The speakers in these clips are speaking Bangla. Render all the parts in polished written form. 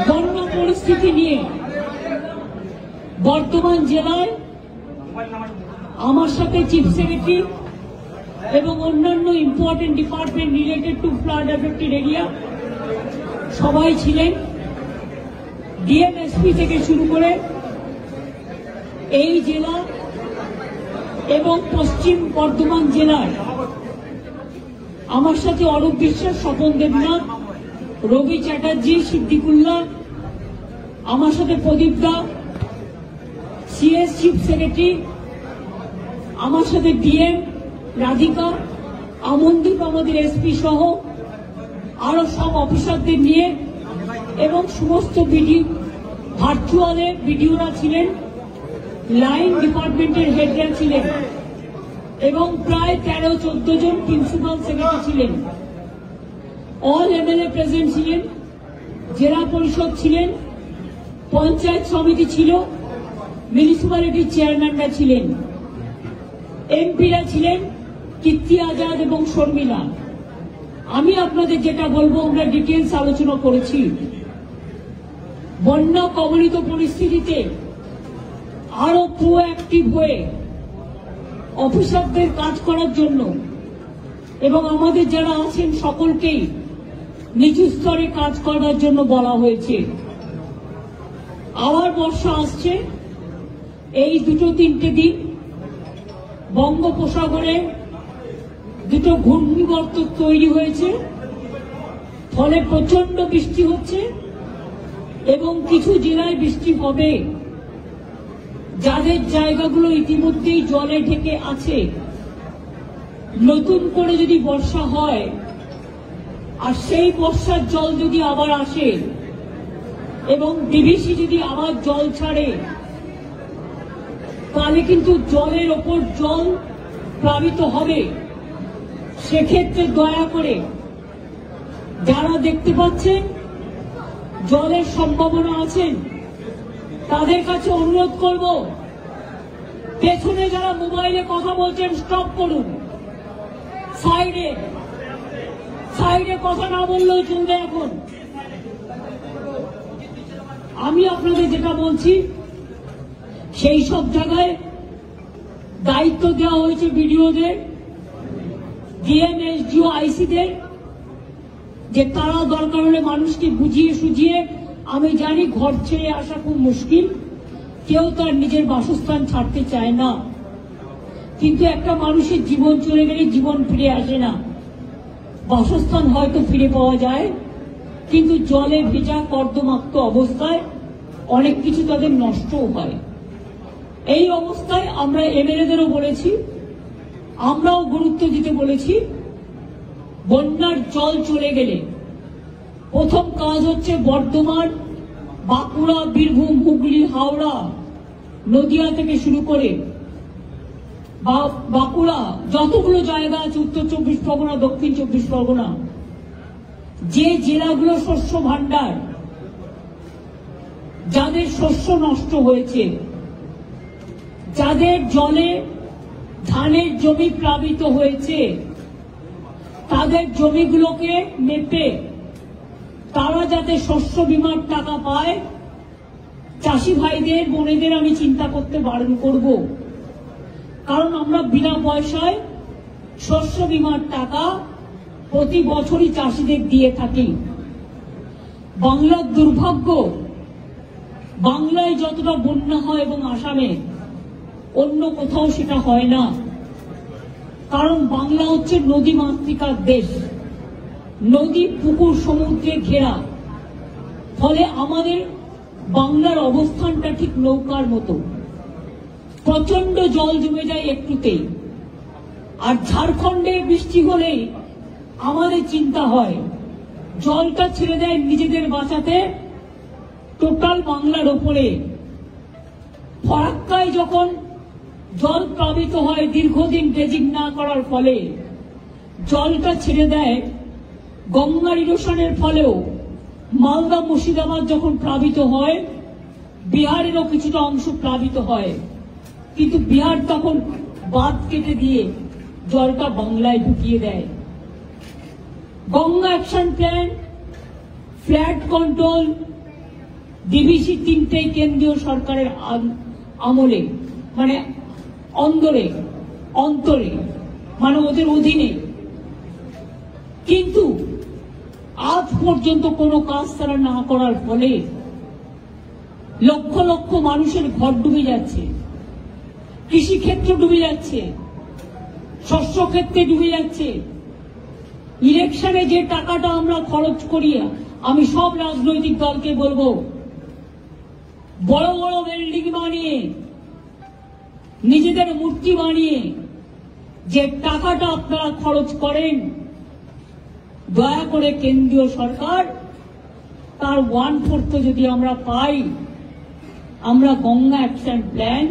বন্যা পরিস্থিতি নিয়ে বর্ধমান জেলায় আমার সাথে চিফ সেক্রেটারি এবং অন্যান্য important department related to flood affected area সবাই ছিলেন। ডিএমএসপি থেকে শুরু করে এই জেলা এবং পশ্চিম বর্ধমান জেলার আমার সাথে অরূপ বিশ্বাস, স্বপন দেবনাথ, রবি চ্যাটার্জি, সিদ্দিকুল্লাহ, আমার সাথে প্রদীপ দা, সিএস চিফ সেক্রেটারি, আমার সাথে ডিএম রাধিকা, আমনদীপ আমাদের এসপি সহ আরো সব অফিসারদের নিয়ে এবং সমস্ত বিডিও ভার্চুয়ালে বিডিওরা ছিলেন, লাইন ডিপার্টমেন্টের হেডরা ছিলেন এবং প্রায় 13-14 জন প্রিন্সিপাল সেক্রেটারি ছিলেন। অল এমএলএ প্রেজেন্ট ছিলেন, জেলা পরিষদ ছিলেন, পঞ্চায়েত সমিতি ছিল, মিউনিসিপ্যালিটির চেয়ারম্যানরা ছিলেন, এমপিরা ছিলেন কীর্তি আজাদ এবং শর্মিলা। আমি আপনাদের যেটা বলবো, আমরা ডিটেলস আলোচনা করেছি। বন্যা কবলিত পরিস্থিতিতে আরো প্রোঅ্যাক্টিভ হয়ে অফিসারদের কাজ করার জন্য এবং আমাদের যারা আছেন সকলকেই নিচু স্তরে কাজ করার জন্য বলা হয়েছে। আবার বর্ষা আসছে, এই 2-3 দিন বঙ্গোপসাগরে 2 ঘূর্ণিবর্ত তৈরি হয়েছে, ফলে প্রচন্ড বৃষ্টি হচ্ছে এবং কিছু জেলায় বৃষ্টি হবে। যাদের জায়গাগুলো ইতিমধ্যেই জলে ঢেকে আছে, নতুন করে যদি বর্ষা হয় আর সেই বর্ষার জল যদি আবার আসে এবং ডিভিসি যদি আবার জল ছাড়ে, তাহলে কিন্তু জলের ওপর জল প্লাবিত হবে। সেক্ষেত্রে দয়া করে যারা দেখতে পাচ্ছেন জলের সম্ভাবনা আছেন, তাদের কাছে অনুরোধ করব, পেছনে যারা মোবাইলে কথা বলছেন স্টপ করুন। সাইডে কথা না বললেও চলবে। এখন আমি আপনাদের যেটা বলছি, সেই সব জায়গায় দায়িত্ব দেওয়া হয়েছে বিডিওদের, ডিএম, এসডিও, আইসিদের, যে তারা দরকার হলে মানুষকে বুঝিয়ে সুঝিয়ে, আমি জানি ঘর ছেড়ে আসা খুব মুশকিল, কেউ তার নিজের বাসস্থান ছাড়তে চায় না, কিন্তু একটা মানুষের জীবন চলে গেলে জীবন ফিরে আসে না। বাসস্থান হয়তো ফিরে পাওয়া যায়, কিন্তু জলে ভেজা কর্দমাক্ত অবস্থায় অনেক কিছু তাদের নষ্টও হয়। এই অবস্থায় আমরা এমএলএদেরও বলেছি, আমরাও গুরুত্ব দিতে বলেছি। বন্যার জল চলে গেলে প্রথম কাজ হচ্ছে বর্ধমান, বাঁকুড়া, বীরভূম, হুগলি, হাওড়া, নদিয়া থেকে শুরু করে বাঁকুড়া, যতগুলো জায়গা আছে, উত্তর 24 পরগনা, দক্ষিণ 24 পরগনা, যে জেলাগুলো শস্য ভান্ডার, যাদের শস্য নষ্ট হয়েছে, যাদের জলে ধানের জমি প্লাবিত হয়েছে, তাদের জমিগুলোকে মেপে তারা যাতে শস্য বীমার টাকা পায়, চাষি ভাইদের, বোনেদের আমি চিন্তা করতে বারণ করব। কারণ আমরা বিনা পয়সায় শস্য বীমার টাকা প্রতি বছরই চাষিদের দিয়ে থাকি। বাংলার দুর্ভাগ্য, বাংলায় যতটা বন্যা হয় এবং আসামে, অন্য কোথাও সেটা হয় না। কারণ বাংলা হচ্ছে নদী মাতৃকার দেশ, নদী, পুকুর, সমুদ্রে ঘেরা। ফলে আমাদের বাংলার অবস্থানটা ঠিক নৌকার মতো, প্রচন্ড জল জমে যায় একটুতেই। আর ঝাড়খণ্ডে বৃষ্টি হলেই আমাদের চিন্তা হয়, জলটা ছেড়ে দেয় নিজেদের বাঁচাতে টোটাল বাংলার ওপরে। ফরাক্কায় যখন জল প্লাবিত হয় দীর্ঘদিন ড্রেজিং না করার ফলে, জলটা ছেড়ে দেয় গঙ্গার ইরোশনের ফলেও। মালদা, মুর্শিদাবাদ যখন প্লাবিত হয়, বিহারেরও কিছুটা অংশ প্লাবিত হয়, কিন্তু বিহার তখন বাঁধ কেটে দিয়ে জলটা বাংলায় ঢুকিয়ে দেয়। Ganga action plan flat control DVC তিনটেই কেন্দ্রীয় সরকারের আমলে, মানে অন্তরে মানে ওদের অধীনে, কিন্তু আজ পর্যন্ত কোনো কাজ তারা না করার ফলে লক্ষ লক্ষ মানুষের ঘর ডুবে যাচ্ছে, কৃষিক্ষেত্র ডুবে যাচ্ছে, শস্য ক্ষেত্রে ডুবে যাচ্ছে। ইলেকশনে যে টাকাটা আমরা খরচ করি, আমি সব রাজনৈতিক দলকে বলবো, বড় বড় বিল্ডিং বানিয়ে, নিজেদের মূর্তি বানিয়ে যে টাকাটা আপনারা খরচ করেন, দয়া করে কেন্দ্রীয় সরকার তার 1/4 যদি আমরা পাই, আমরা Ganga action plan,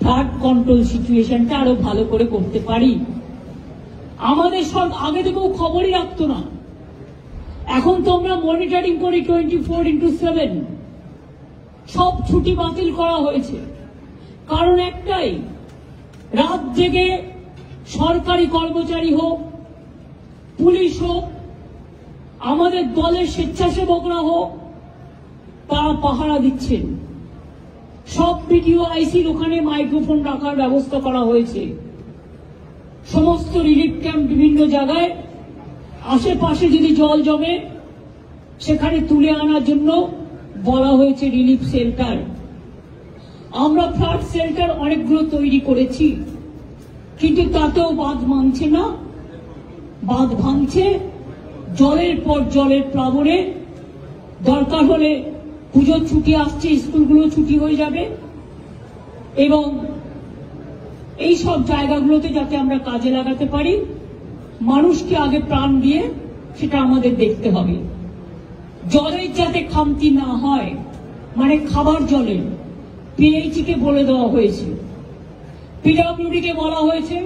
flood control সিচুয়েশনটা আরো ভালো করে করতে পারি। আমাদের সব আগে থেকেও খবরই রাখতো না, এখন তো আমরা মনিটরিং করি 24/7। সব ছুটি বাতিল করা হয়েছে, কারণ একটাই, রাত জেগে সরকারি কর্মচারী হোক, পুলিশ হোক, আমাদের দলের স্বেচ্ছাসেবকরা হোক, তারা পাহারা দিচ্ছেন। সব বিডিও আইসির ওখানে মাইক্রোফোন রাখার ব্যবস্থা করা হয়েছে। সমস্ত রিলিফ ক্যাম্প বিভিন্ন জায়গায়, আশেপাশে যদি জল জমে সেখানে তুলে আনার জন্য বলা হয়েছে রিলিফ শেল্টার। আমরা ফ্লাড শেল্টার অনেকগুলো তৈরি করেছি, কিন্তু তাতেও বাঁধ মানছে না, বাঁধ ভাঙছে জলের পর জলের প্লাবনে। দরকার হলে পুজোর ছুটি আসছে, স্কুলগুলো ছুটি হয়ে যাবে, এবং এই সব জায়গাগুলোতে যাতে আমরা কাজে লাগাতে পারি, মানুষকে আগে প্রাণ দিয়ে সেটা আমাদের দেখতে হবে। জলের যাতে খামতি না হয়, মানে খাবার জলের, পিএইচই কে বলে দেওয়া হয়েছে, পিডব্লিউডি কে বলা হয়েছে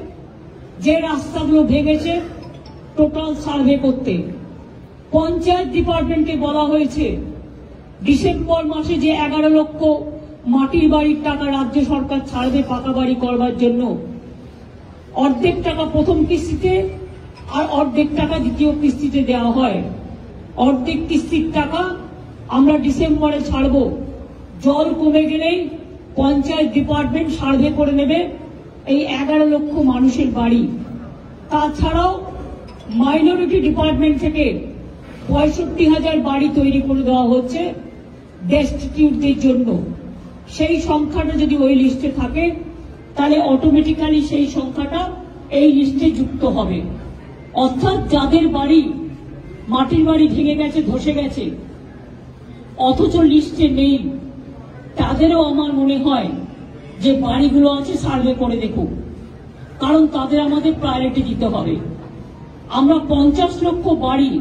যে রাস্তাগুলো ভেঙেছে টোটাল সার্ভে করতে। পঞ্চায়েত ডিপার্টমেন্টকে বলা হয়েছে ডিসেম্বর মাসে যে 11 লক্ষ মাটির বাড়ির টাকা রাজ্য সরকার ছাড়বে পাকা বাড়ি করবার জন্য, অর্ধেক টাকা প্রথম কিস্তিতে আর অর্ধেক টাকা দ্বিতীয় কিস্তিতে দেওয়া হয়। অর্ধেক কিস্তির টাকা আমরা ডিসেম্বরে ছাড়ব। জল কমে গেলেই পঞ্চায়েত ডিপার্টমেন্ট সার্ভে করে নেবে এই 11 লক্ষ মানুষের বাড়ি। তাছাড়াও মাইনরিটি ডিপার্টমেন্ট থেকে 65,000 বাড়ি তৈরি করে দেওয়া হচ্ছে ডেস্টিটিউটদের জন্য। সেই সংখ্যাটা যদি ওই লিস্টে থাকে, তাহলে অটোমেটিক্যালি সেই সংখ্যাটা এই লিস্টে যুক্ত হবে। অর্থাৎ যাদের বাড়ি, মাটির বাড়ি ভেঙে গেছে, ধসে গেছে, অথচ লিস্টে নেই, তাদেরও আমার মনে হয় যে বাড়িগুলো আছে সার্ভে করে দেখুক, কারণ তাদের আমাদের প্রায়োরিটি দিতে হবে। আমরা 50 লক্ষ বাড়ি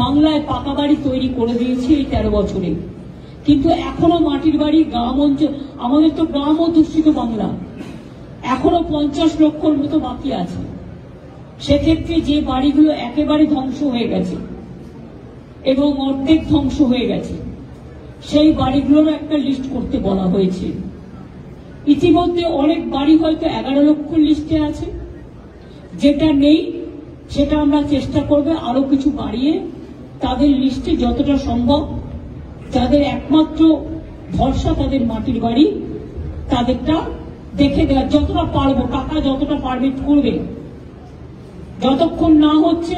বাংলায় পাকা বাড়ি তৈরি করে দিয়েছি এই 13 বছরে, কিন্তু এখনো মাটির বাড়ি গ্রাম অঞ্চল, আমাদের তো গ্রাম অধ্যুষিত বাংলা, এখনো 50 লক্ষর মতো বাকি আছে। সেক্ষেত্রে যে বাড়িগুলো একেবারে ধ্বংস হয়ে গেছে এবং অর্ধেক ধ্বংস হয়ে গেছে, সেই বাড়িগুলোর একটা লিস্ট করতে বলা হয়েছে। ইতিমধ্যে অনেক বাড়ি হয়তো 11 লক্ষ লিস্টে আছে, যেটা নেই সেটা আমরা চেষ্টা করব আরো কিছু বাড়িয়ে তাদের লিস্টে যতটা সম্ভব, যাদের একমাত্র ভরসা তাদের মাটির বাড়ি, তাদেরটা দেখে দেওয়ার যতটা পারবো, টাকা যতটা পারবে করবে। যতক্ষণ না হচ্ছে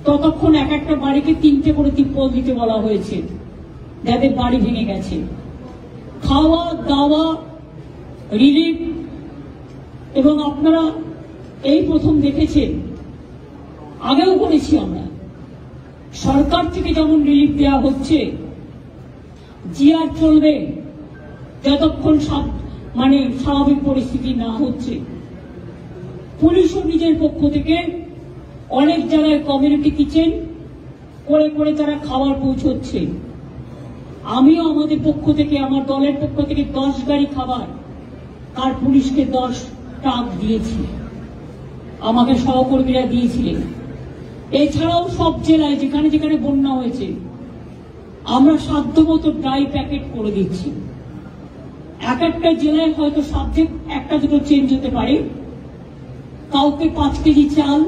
ততক্ষণ এক একটা বাড়িকে 3টে করে তিরপল দিতে বলা হয়েছে, যাদের বাড়ি ভেঙে গেছে। খাওয়া দাওয়া, রিলিফ, এবং আপনারা এই প্রথম দেখেছেন, আগেও করেছি আমরা, সরকার থেকে যেমন রিলিফ দেওয়া হচ্ছে, জিআর চলবে যতক্ষণ মানে স্বাভাবিক পরিস্থিতি না হচ্ছে। পুলিশও নিজের পক্ষ থেকে অনেক জায়গায় কমিউনিটি কিচেন করে করে তারা খাবার পৌঁছচ্ছে। আমিও আমাদের পক্ষ থেকে, আমার দলের পক্ষ থেকে 10 গাড়ি খাবার আর পুলিশকে 10 ট্রাক দিয়েছি, আমাকে সহকর্মীরা দিয়েছিলেন। এছাড়াও সব জেলায় যেখানে যেখানে বন্যা হয়েছে আমরা সাধ্যমতো ড্রাই প্যাকেট করে দিচ্ছি। এক একটা জেলায় হয়তো সাবজেক্ট একটা দুটো চেঞ্জ হতে পারে, কাউকে 5 কেজি চাল,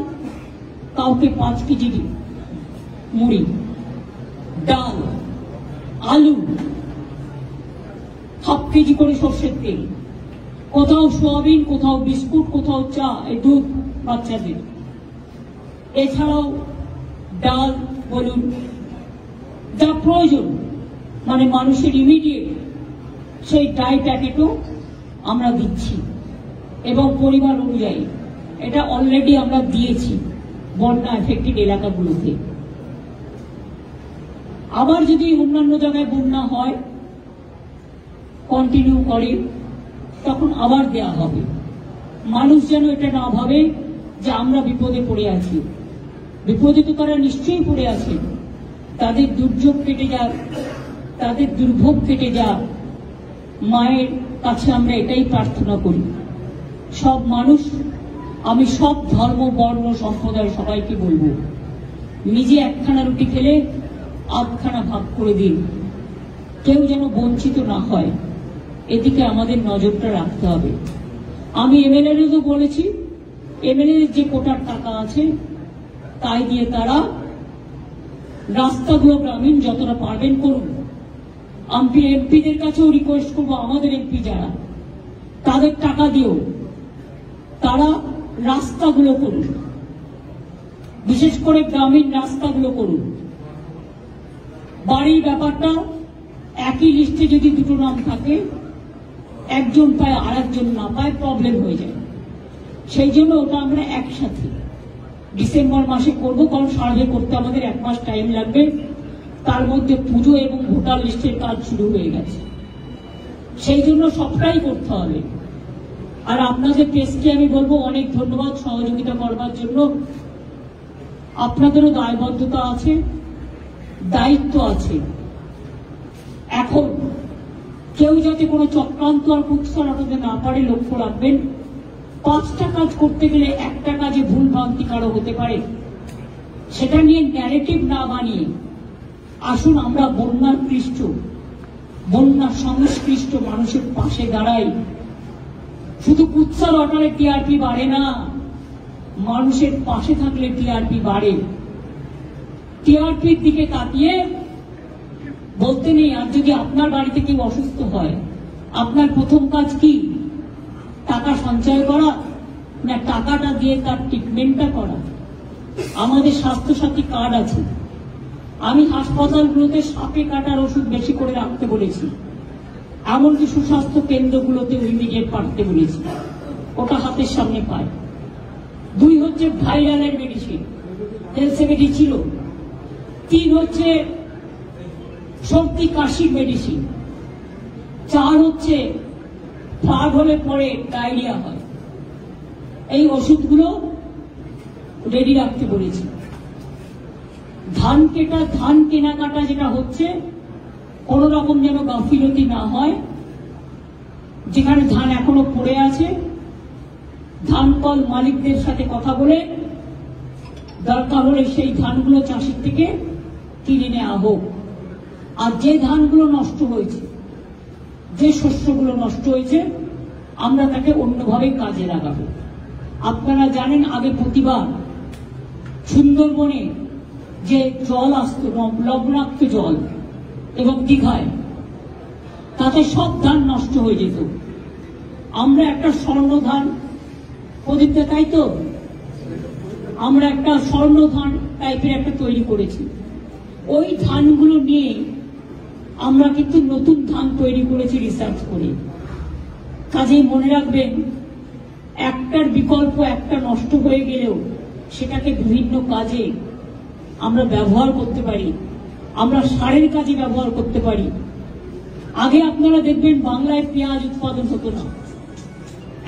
কাউকে 5 কেজি মুড়ি, ডাল, আলু, হাফ কেজি করে সর্ষের তেল, কোথাও সোয়াবিন, কোথাও বিস্কুট, কোথাও চা, এই দুধ বাচ্চাদের। এছাড়াও ডাল বলুন, যা প্রয়োজন মানে মানুষের ইমিডিয়েট, সেই ডাই প্যাকেটও আমরা দিচ্ছি এবং পরিবার অনুযায়ী এটা অলরেডি আমরা দিয়েছি বন্যা এফেক্টেড এলাকাগুলোতে। আবার যদি অন্যান্য জায়গায় বন্যা হয়, কন্টিনিউ করে, তখন আবার দেয়া হবে। মানুষ যেন এটা না ভাবে যে আমরা বিপদে পড়ে আছি। বিপদে তো তারা নিশ্চয়ই পড়ে আছে, তাদের দুর্যোগ কেটে যাক, তাদের দুর্ভোগ কেটে যাক, মায়ের কাছে আমরা এটাই প্রার্থনা করি। সব মানুষ, আমি সব ধর্ম, বর্ণ, সম্প্রদায় সবাইকে বলবো, নিজে একখানা রুটি খেলে আধখানা ভাগ করে দিন, কেউ যেন বঞ্চিত না হয়, এদিকে আমাদের নজরটা রাখতে হবে। আমি এমএলএ-রেও বলেছি, এমএলএ যে কোটার টাকা আছে তাই দিয়ে তারা রাস্তাগুলো গ্রামীণ যতটা পারবেন করুন। আমি এমপিদের কাছেও রিকোয়েস্ট করবো, আমাদের এমপি যারা, তাদের টাকা দিয়েও তারা রাস্তাগুলো করুন, বিশেষ করে গ্রামীণ রাস্তাগুলো করুন। বাড়ির ব্যাপারটা একই লিস্টে যদি দুটো নাম থাকে, একজন পায় আর একজন না পায়, প্রবলেম হয়ে যায়। সেই জন্য ওটা আমরা একসাথে ডিসেম্বর মাসে করবো, কারণ সার্ভে করতে আমাদের 1 মাস টাইম লাগবে। তার মধ্যে পুজো এবং ভোটার লিস্টের কাজ শুরু হয়ে গেছে, সেই জন্য সবটাই করতে হবে। আর আপনাদের প্রেসকে আমি বলবো অনেক ধন্যবাদ সহযোগিতা করবার জন্য। আপনাদেরও দায়বদ্ধতা আছে, দায়িত্ব আছে। এখন কেউ যাতে কোনো চক্রান্ত আর কুৎসা রাখতে না পারে লক্ষ্য রাখবেন। 5টা কাজ করতে গেলে একটা কাজে ভুল ভ্রান্তি কারো হতে পারে, সেটা নিয়ে ন্যারেটিভ না বানিয়ে আসুন আমরা বন্যার ক্লিষ্ট, বন্যার সংশ্লিষ্ট মানুষের পাশে দাঁড়াই। শুধু কুৎসার অর্ডারে টিআরপি বাড়ে না, মানুষের পাশে থাকলে টিআরপি বাড়ে। টিআরপির দিকে তাকিয়ে বলতে নেই। আর যদি আপনার বাড়িতে কেউ অসুস্থ হয়, আপনার প্রথম কাজ কি? টাকা সঞ্চয় করা না টাকাটা দিয়ে তার ট্রিটমেন্টটা করা? আমাদের স্বাস্থ্যসাথী কার্ড আছে, আমি হাসপাতালগুলোতে সাপে কাটার ওষুধ বেশি করে রাখতে বলেছি, এমনকি সুস্বাস্থ্য কেন্দ্রগুলোতে ইমিডিয়েট পাঠাতে বলেছি, ওটা হাতের সামনে পায়। 2 হচ্ছে ভাইরালের মেডিসিন, হেলসেমেডি ছিল। 3 হচ্ছে সর্দি কাশির মেডিসিন। 4 হচ্ছে ফ্লাড হলে পরে ডায়রিয়া হয়, এই ওষুধগুলো রেডি রাখতে বলেছি। ধান কেনাকাটা যেটা হচ্ছে, কোন রকম যেন গাফিলতি না হয়। যেখানে ধান এখনো পড়ে আছে, ধান কল মালিকদের সাথে কথা বলে দরকার হলে সেই ধানগুলো চাষির থেকে কিনে নেওয়া হোক। আর যে ধানগুলো নষ্ট হয়েছে, যে শস্যগুলো নষ্ট হয়েছে, আমরা তাকে অন্যভাবে কাজে লাগাবো। আপনারা জানেন আগে প্রতিবার সুন্দরবনে যে জল আসতো, লবণাক্ত জল, এবং দীঘায়, তাতে সব ধান নষ্ট হয়ে যেত। আমরা একটা স্বর্ণ ধান, প্রদীপটা তাই তো, আমরা একটা স্বর্ণ ধান টাইপের একটা তৈরি করেছি। ওই ধানগুলো নিয়ে আমরা কিন্তু নতুন ধান তৈরি করেছি রিসার্চ করে। কাজেই মনে রাখবেন, একটার বিকল্প একটা নষ্ট হয়ে গেলেও সেটাকে বিভিন্ন কাজে আমরা ব্যবহার করতে পারি, আমরা সারের কাজে ব্যবহার করতে পারি। আগে আপনারা দেখবেন বাংলায় পেঁয়াজ উৎপাদন হতো না,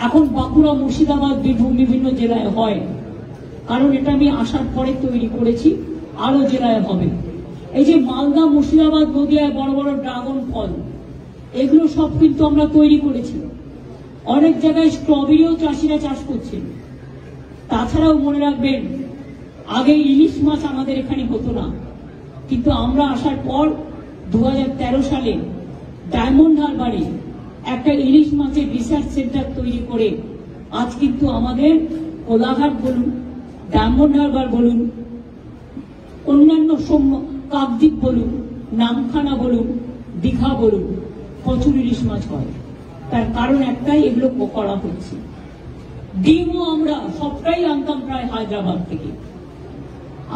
এখন বাঁকুড়া, মুর্শিদাবাদ, বীরভূম বিভিন্ন জেলায় হয়। কারণ এটা আমি আসার পরে তৈরি করেছি, আরো জেলায় হবে। এই যে মালদা, মুর্শিদাবাদ, নদিয়ায় বড় বড় ড্রাগন ফল, এগুলো সব কিন্তু আমরা তৈরি করেছি। অনেক জায়গায় স্ট্রবেরিও চাষিরা চাষ করছে। তাছাড়াও মনে রাখবেন, আগে ইলিশ মাছ আমাদের এখানে হতো না, কিন্তু আমরা আসার পর 2013 সালে ডায়মন্ড হারবারে একটা ইলিশ মাছের রিসার্চ সেন্টার তৈরি করে আজ কিন্তু আমাদের কোলাঘাট বলুন, ডায়মন্ড হারবার বলুন, অন্যান্য কাকদ্বীপ বলুন, নামখানা বলুন, দীঘা বলুন, প্রচুর ইলিশ মাছ হয়। তার কারণ একটাই, এগুলো করা হচ্ছে। ডিমও আমরা সবটাই আনতাম প্রায় হায়দ্রাবাদ থেকে।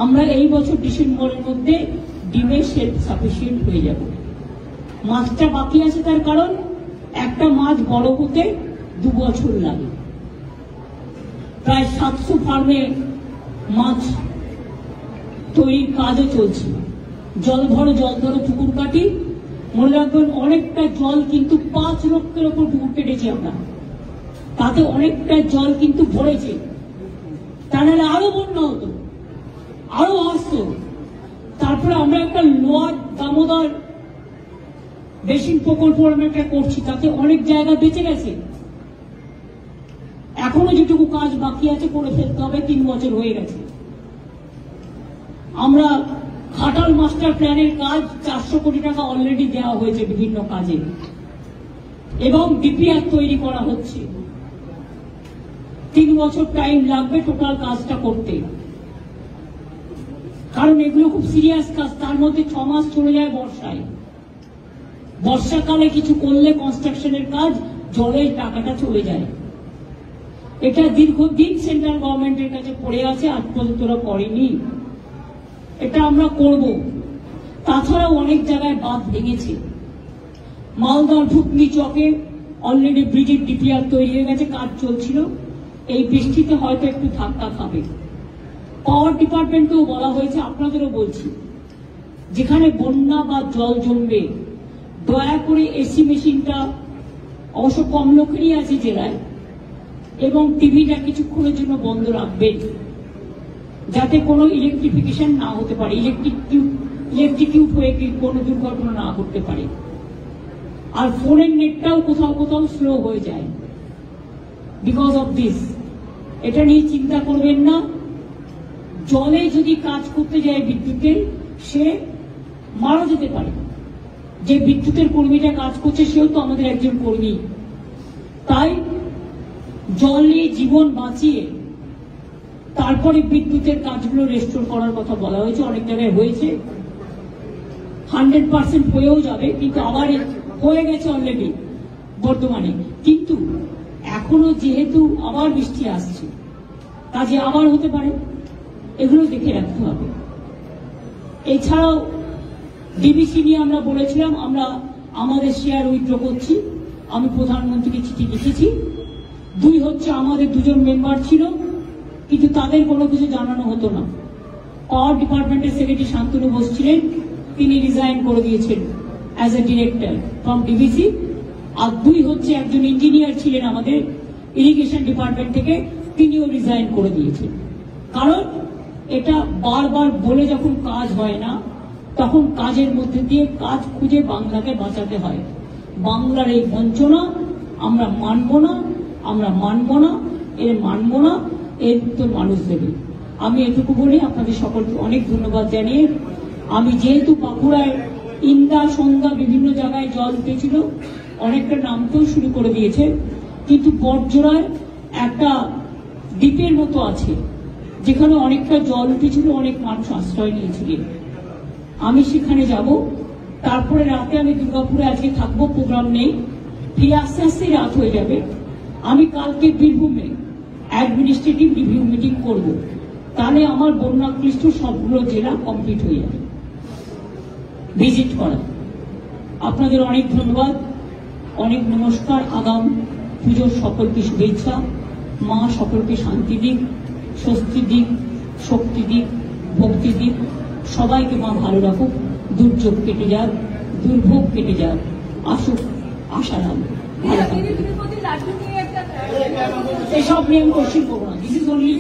আমরা এই বছর ডিসেম্বরের মধ্যে ডিমের সেলফ সাফিসিয়েন্ট হয়ে যাব। মাছটা বাকি আছে, তার কারণ একটা মাছ বড় হতে 2 বছর লাগে। প্রায় 700 ফার্মে মাছ তৈরির কাজও চলছে। জল ধরো পুকুর কাটি, মনে রাখবেন অনেকটা জল কিন্তু 5 লক্ষের ওপর পুকুর কেটেছি আমরা, তাতে অনেকটা জল কিন্তু ভরেছে। তা নাহলে আরো বন্যা হতো, আরো আসতো। তারপরে আমরা একটা লোয়ার দামোদর বেসিন প্রকল্প আমরা একটা করছি, তাতে অনেক জায়গা বেঁচে গেছে। এখনো যেটুকু কাজ বাকি আছে করে ফেলতে হবে, 3 বছর হয়ে গেছে। আমরা ঘাটাল মাস্টার প্ল্যানের কাজ 400 কোটি টাকা অলরেডি দেওয়া হয়েছে বিভিন্ন কাজে, এবং ডিপিআর তৈরি করা হচ্ছে। 3 বছর টাইম লাগবে টোটাল কাজটা করতে, কারণ এগুলো খুব সিরিয়াস কাজ। তার মধ্যে 6 মাস চলে যায় বর্ষায়। বর্ষাকালে কিছু করলে কনস্ট্রাকশনের কাজ, জলের টাকাটা চলে যায়। এটা দীর্ঘদিন সেন্ট্রাল গভর্নমেন্টের কাছে পড়ে আছে, আজ পর্যন্ত ওরা করেনি। এটা আমরা করব। তাছাড়াও অনেক জায়গায় বাঁধ ভেঙেছে। মালদার ভুতনি চকে অলরেডি ব্রিজের ডিপিআর তৈরি হয়ে গেছে, কাজ চলছিল। এই বৃষ্টিতে হয়তো একটু ধাক্কা খাবে। পাওয়ার ডিপার্টমেন্টকেও বলা হয়েছে, আপনাদেরও বলছি, যেখানে বন্যা বা জল জমবে দয়া করে এসি মেশিনটা, অবশ্য কম লোকেরই আছে জেলায়, এবং টিভিটা কিছুক্ষণের জন্য বন্ধ রাখবেন, যাতে কোনো ইলেকট্রিফিকেশন না হতে পারে, ইলেকট্রিকিউট হয়ে কোনো দুর্ঘটনা না ঘটতে পারে। আর ফোনের নেটটাও কোথাও কোথাও স্লো হয়ে যায় বিকজ অফ দিস। এটা নিয়ে চিন্তা করবেন না। জলে যদি কাজ করতে যায় বিদ্যুতের, সে মারা যেতে পারে। যে বিদ্যুতের কর্মীটা কাজ করছে সেও তো আমাদের একজন কর্মী। তাই জলে জীবন বাঁচিয়ে তারপরে বিদ্যুতের কাজগুলো রেস্টোর করার কথা বলা হয়েছে। অনেক জায়গায় হয়েছে, 100% হয়েও যাবে, কিন্তু আবার হয়ে গেছে অলরেডি বর্তমানে। কিন্তু এখনো যেহেতু আবার বৃষ্টি আসছে, কাজে আবার হতে পারে, এগুলো দেখে রাখতে হবে। এছাড়াও ডিবিসি নিয়ে আমরা বলেছিলাম আমরা আমাদের শেয়ার উইথড্র করছি। আমি প্রধানমন্ত্রীকে চিঠি লিখেছি। 2 হচ্ছে আমাদের 2 জন মেম্বার ছিল, কিন্তু তাদের কোনো কিছু জানানো হতো না। পাওয়ার ডিপার্টমেন্টের সেক্রেটারি শান্তনু বোস ছিলেন, তিনি রিজাইন করে দিয়েছেন as a director from DBC. আর 2 হচ্ছে একজন ইঞ্জিনিয়ার ছিলেন আমাদের ইরিগেশন ডিপার্টমেন্ট থেকে, তিনিও রিজাইন করে দিয়েছেন। কারণ এটা বারবার বলে যখন কাজ হয় না, তখন কাজের মধ্যে দিয়ে কাজ খুঁজে বাংলাকে বাঁচাতে হয়। বাংলার এই বঞ্চনা আমরা মানব না, আমরা মানব না, মানব না, এর উত্তর মানুষ দেবে। আমি এটুকু বলি, আপনাদের সকলকে অনেক ধন্যবাদ জানিয়ে, আমি যেহেতু বাঁকুড়ায় ইন্দা সন্ধ্যা বিভিন্ন জায়গায় জল উঠেছিল, অনেকটা নামতেও শুরু করে দিয়েছে, কিন্তু বটজোড়ায় একটা দ্বীপের মতো আছে যেখানে অনেকটা জল উঠেছিল, অনেক মানুষ আশ্রয় নিয়েছিলেন। আমি সেখানে যাব। তারপরে রাতে আমি দুর্গাপুরে আজকে থাকবো, প্রোগ্রাম নেই, ফিরে আস্তে আস্তে রাত হয়ে যাবে। আমি কালকে বীরভূমে অ্যাডমিনিস্ট্রেটিভ রিভিউ মিটিং করব, তাহলে আমার বন্যাক্লিষ্ট সবগুলো জেলা কমপ্লিট হয়ে যাবে ভিজিট করা। আপনাদের অনেক ধন্যবাদ, অনেক নমস্কার। আগাম পুজোর সকলকে শুভেচ্ছা। মা সকলকে শান্তি দিক, স্বস্তি দিক, শক্তি দিক, ভক্তি দিক। সবাইকে মা ভালো রাখুক, দুর্যোগ কেটে যাক, দুর্ভোগ কেটে যাক, আসুক আশারাম। ভালো থাকুক। এসব নিয়ে আমি কোশ্চেন করবো না। This is only